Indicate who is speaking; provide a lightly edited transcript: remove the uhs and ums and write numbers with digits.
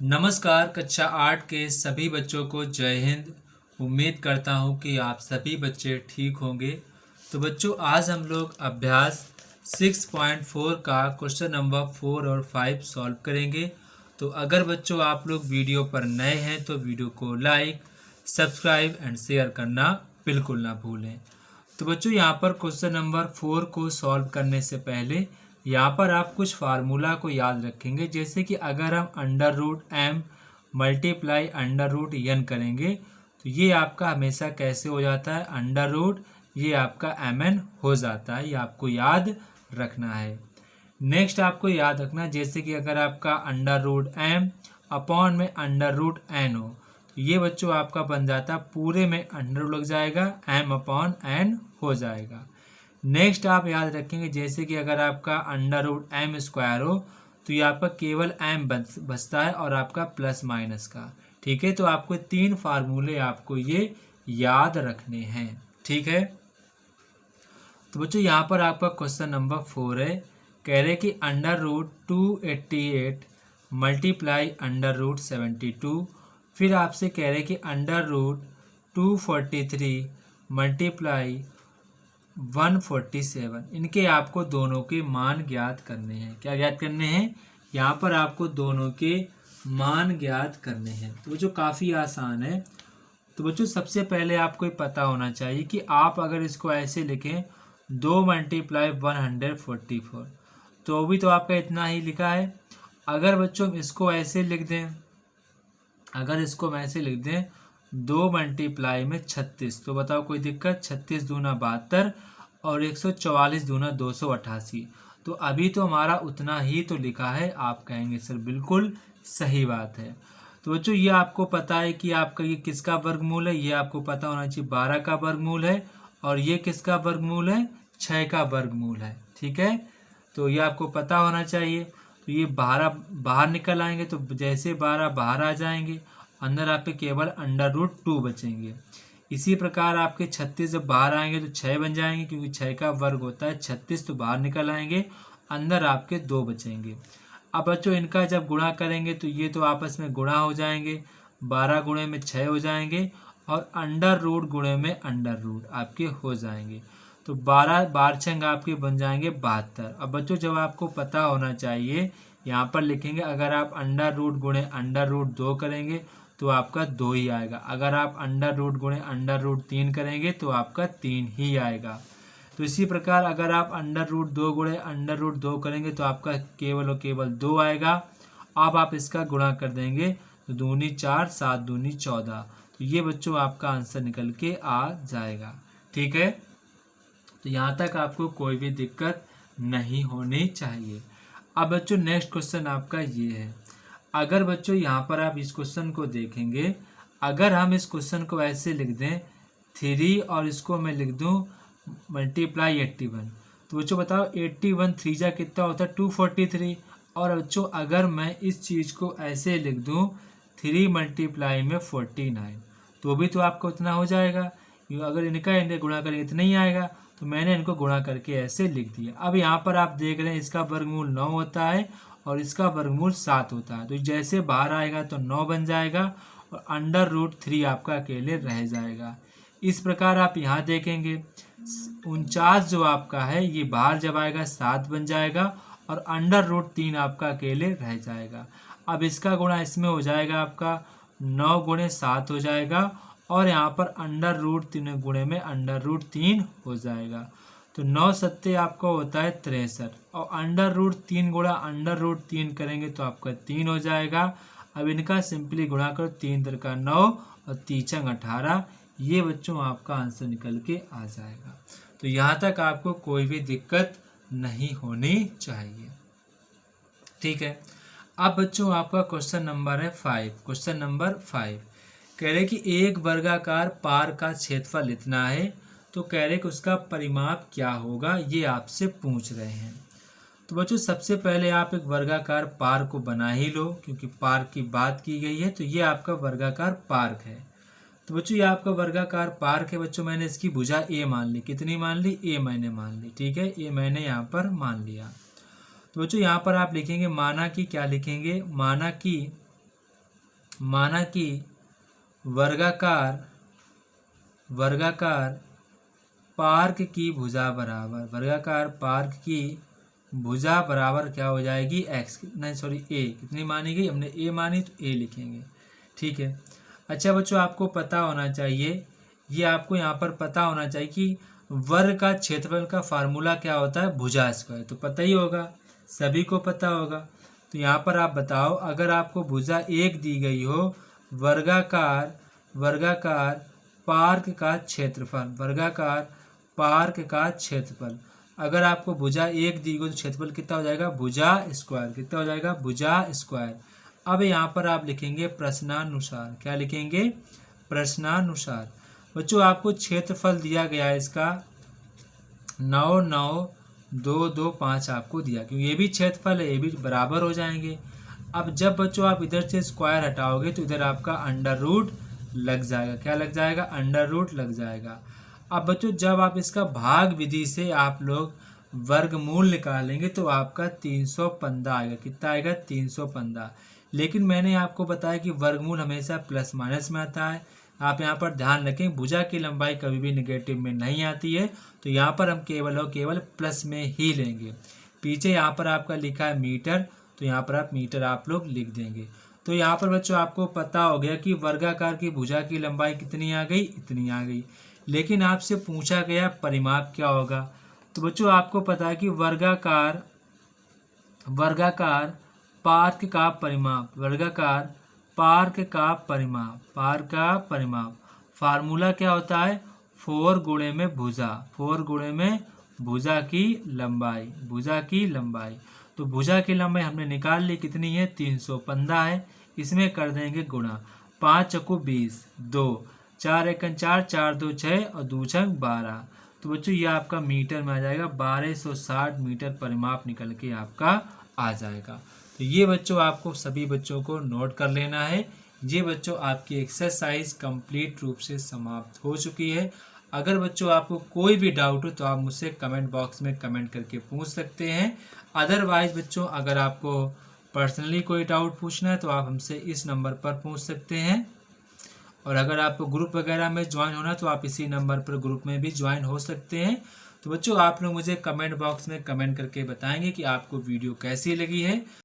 Speaker 1: नमस्कार। कक्षा 8 के सभी बच्चों को जय हिंद। उम्मीद करता हूँ कि आप सभी बच्चे ठीक होंगे। तो बच्चों, आज हम लोग अभ्यास 6.4 का क्वेश्चन नंबर 4 और 5 सॉल्व करेंगे। तो अगर बच्चों आप लोग वीडियो पर नए हैं तो वीडियो को लाइक, सब्सक्राइब एंड शेयर करना बिल्कुल ना भूलें। तो बच्चों, यहाँ पर क्वेश्चन नंबर 4 को सॉल्व करने से पहले यहाँ पर आप कुछ फार्मूला को याद रखेंगे। जैसे कि अगर हम under root M multiply under root N करेंगे तो ये आपका हमेशा कैसे हो जाता है, अंडर रूट ये आपका एम एन हो जाता है। ये आपको याद रखना है। नेक्स्ट आपको याद रखना, जैसे कि अगर आपका अंडर रूट एम अपॉन में अंडर रूट एन हो तो ये बच्चों आपका बन जाता है, पूरे में अंडर लग जाएगा, एम अपॉन एन हो जाएगा। नेक्स्ट आप याद रखेंगे, जैसे कि अगर आपका अंडर रूट एम स्क्वायर हो तो ये आपका केवल एम बचता है और आपका प्लस माइनस का। ठीक है, तो आपको 3 फार्मूले आपको ये याद रखने हैं। ठीक है, तो बच्चों यहाँ पर आपका क्वेश्चन नंबर 4 है। कह रहे कि under root 288 multiply under root 72। फिर आपसे कह रहे कि अंडर रूट 243 मल्टीप्लाई 147। इनके आपको दोनों के मान ज्ञात करने हैं। क्या ज्ञात करने हैं? यहाँ पर आपको दोनों के मान ज्ञात करने हैं। तो जो काफ़ी आसान है। तो बच्चों सबसे पहले आपको ये पता होना चाहिए कि आप अगर इसको ऐसे लिखें 2 मल्टीप्लाई 144 तो भी तो आपका इतना ही लिखा है। अगर बच्चों इसको ऐसे लिख दें, अगर इसको हम ऐसे लिख दें 2 मल्टीप्लाई में 36 तो बताओ कोई दिक्कत? 36 दूना 72 और 144 दूना 288। तो अभी तो हमारा उतना ही तो लिखा है। आप कहेंगे सर बिल्कुल सही बात है। तो बच्चों ये आपको पता है कि आपका ये किसका वर्गमूल है, ये आपको पता होना चाहिए 12 का वर्गमूल है। और ये किसका वर्गमूल है? 6 का वर्गमूल है। ठीक है, तो ये आपको पता होना चाहिए। तो ये 12 बाहर निकल आएंगे, तो जैसे 12 बाहर आ जाएंगे अंदर आपके केवल अंडर रूट 2 बचेंगे। इसी प्रकार आपके 36 जब बाहर आएंगे तो 6 बन जाएंगे, क्योंकि 6 का वर्ग होता है 36, तो बाहर निकल आएंगे, अंदर आपके 2 बचेंगे। अब बच्चों इनका जब गुणा करेंगे तो ये तो आपस में गुणा हो जाएंगे, 12 गुणे में 6 हो जाएंगे और अंडर रूट गुणे में अंडर रूट आपके हो जाएंगे। तो 12 बार छंग आपके बन जाएंगे 72। अब बच्चों जब आपको पता होना चाहिए, यहाँ पर लिखेंगे अगर आप अंडर रूट गुणे अंडर रूट 2 करेंगे तो आपका 2 ही आएगा। अगर आप अंडर रूट गुणे अंडर रूट 3 करेंगे तो आपका 3 ही आएगा। तो इसी प्रकार अगर आप अंडर रूट 2 गुणे अंडर रूट 2 करेंगे तो आपका केवल और केवल 2 आएगा। अब आप इसका गुणा कर देंगे तो 2 दूनी 4, 7 दूनी 14। तो ये बच्चों आपका आंसर निकल के आ जाएगा। ठीक है, तो यहाँ तक आपको कोई भी दिक्कत नहीं होनी चाहिए। अब बच्चों नेक्स्ट क्वेश्चन आपका ये है। अगर बच्चों यहाँ पर आप इस क्वेश्चन को देखेंगे, अगर हम इस क्वेश्चन को ऐसे लिख दें 3 और इसको मैं लिख दूं मल्टीप्लाई 81, तो बच्चों बताओ 81 3 जा कितना होता है? 243। और बच्चों अगर मैं इस चीज़ को ऐसे लिख दूं 3 मल्टीप्लाई में 49 तो भी तो आपको उतना हो जाएगा। अगर इनका गुणा करेंगे इतना ही आएगा, तो मैंने इनको गुणा करके ऐसे लिख दिया। अब यहाँ पर आप देख रहे हैं इसका वर्गमूल 9 होता है और इसका वर्गमूल 7 होता है। तो जैसे बाहर आएगा तो 9 बन जाएगा और अंडर रूट 3 आपका अकेले रह जाएगा। इस प्रकार आप यहाँ देखेंगे 49 जो आपका है ये बाहर जब आएगा 7 बन जाएगा और अंडर रूट 3 आपका अकेले रह जाएगा। अब इसका गुणा इसमें हो जाएगा, आपका 9 गुणे 7 हो जाएगा और यहाँ पर अंडर रूट 3 गुणे में अंडर रूट 3 हो जाएगा। तो 9 सत्ते आपका होता है 63 और अंडर रूट 3 गुणा अंडर रूट 3 करेंगे तो आपका 3 हो जाएगा। अब इनका सिंपली गुणा करो, 3 3 का 9 और 3 छंग 18। ये बच्चों आपका आंसर निकल के आ जाएगा। तो यहाँ तक आपको कोई भी दिक्कत नहीं होनी चाहिए। ठीक है, अब बच्चों आपका क्वेश्चन नंबर है 5। क्वेश्चन नंबर 5 कह रहे कि एक वर्गाकार पार का क्षेत्रफल इतना है, तो कह रहे कि उसका परिमाप क्या होगा, ये आपसे पूछ रहे हैं। तो बच्चों सबसे पहले आप एक वर्गाकार पार को बना ही लो, क्योंकि पार्क की बात की गई है। तो ये आपका वर्गाकार पार्क है। तो बच्चों ये आपका वर्गाकार पार्क है। बच्चों मैंने इसकी भुजा ए मान ली। कितनी मान ली? ए मैंने मान ली। ठीक है, ए मैंने यहाँ पर मान लिया। तो बच्चों यहाँ पर आप लिखेंगे माना कि, क्या लिखेंगे? माना कि माना कि वर्गाकार पार्क की भुजा बराबर, वर्गाकार पार्क की भुजा बराबर क्या हो जाएगी, एक्स, नहीं सॉरी ए, कितनी मानी गई, हमने ए मानी तो ए लिखेंगे। ठीक है। अच्छा बच्चों, आपको पता होना चाहिए, ये आपको यहाँ पर पता होना चाहिए कि वर्ग का क्षेत्रफल का फार्मूला क्या होता है, भुजा स्क्वायर, तो पता ही होगा, सभी को पता होगा। तो यहाँ पर आप बताओ, अगर आपको भुजा 1 दी गई हो, वर्गाकार पार्क का क्षेत्रफल, वर्गाकार पार्क का क्षेत्रफल, अगर आपको भुजा 1 दी गई तो क्षेत्रफल कितना हो जाएगा, भुजा स्क्वायर, कितना हो जाएगा, भुजा स्क्वायर। अब यहाँ पर आप लिखेंगे प्रश्नानुसार, क्या लिखेंगे, प्रश्नानुसार। बच्चों आपको क्षेत्रफल दिया गया है इसका 99225 आपको दिया, क्योंकि ये भी क्षेत्रफल है, ये भी बराबर हो जाएंगे। अब जब बच्चों आप इधर से स्क्वायर हटाओगे तो इधर आपका अंडर रूट लग जाएगा, क्या लग जाएगा, अंडर रूट लग जाएगा। अब बच्चों जब आप इसका भाग विधि से आप लोग वर्गमूल निकालेंगे तो आपका 315 आएगा, कितना आएगा, 315। लेकिन मैंने आपको बताया कि वर्गमूल हमेशा प्लस माइनस में आता है। आप यहाँ पर ध्यान रखें, भुजा की लंबाई कभी भी नेगेटिव में नहीं आती है, तो यहाँ पर हम केवल और केवल प्लस में ही लेंगे। पीछे यहाँ पर आपका लिखा है मीटर, तो यहाँ पर आप मीटर आप लोग लिख देंगे। तो यहाँ पर बच्चों आपको पता हो गया कि वर्गाकार की भुजा की लंबाई कितनी आ गई, इतनी आ गई। लेकिन आपसे पूछा गया परिमाप क्या होगा, तो बच्चों आपको पता है कि वर्गाकार पार्क का परिमाप, वर्गाकार पार्क का परिमाप फार्मूला क्या होता है, 4 गुणे में भुजा, 4 गुणे में भुजा की लंबाई। तो भुजा की लंबाई हमने निकाल ली, कितनी है, 315 है। इसमें कर देंगे गुणा, 5 चौको 20, 2 4 एकन 4, 4 2 6 और 2 छंग 12। तो बच्चों ये आपका मीटर में आ जाएगा, 1260 मीटर परिमाप निकल के आपका आ जाएगा। तो ये बच्चों आपको सभी बच्चों को नोट कर लेना है। ये बच्चों आपकी एक्सरसाइज कंप्लीट रूप से समाप्त हो चुकी है। अगर बच्चों आपको कोई भी डाउट हो तो आप मुझसे कमेंट बॉक्स में कमेंट करके पूछ सकते हैं। अदरवाइज बच्चों अगर आपको पर्सनली कोई डाउट पूछना है तो आप हमसे इस नंबर पर पूछ सकते हैं। और अगर आपको ग्रुप वगैरह में ज्वाइन होना तो आप इसी नंबर पर ग्रुप में भी ज्वाइन हो सकते हैं। तो बच्चों आप लोग मुझे कमेंट बॉक्स में कमेंट करके बताएंगे कि आपको वीडियो कैसी लगी है।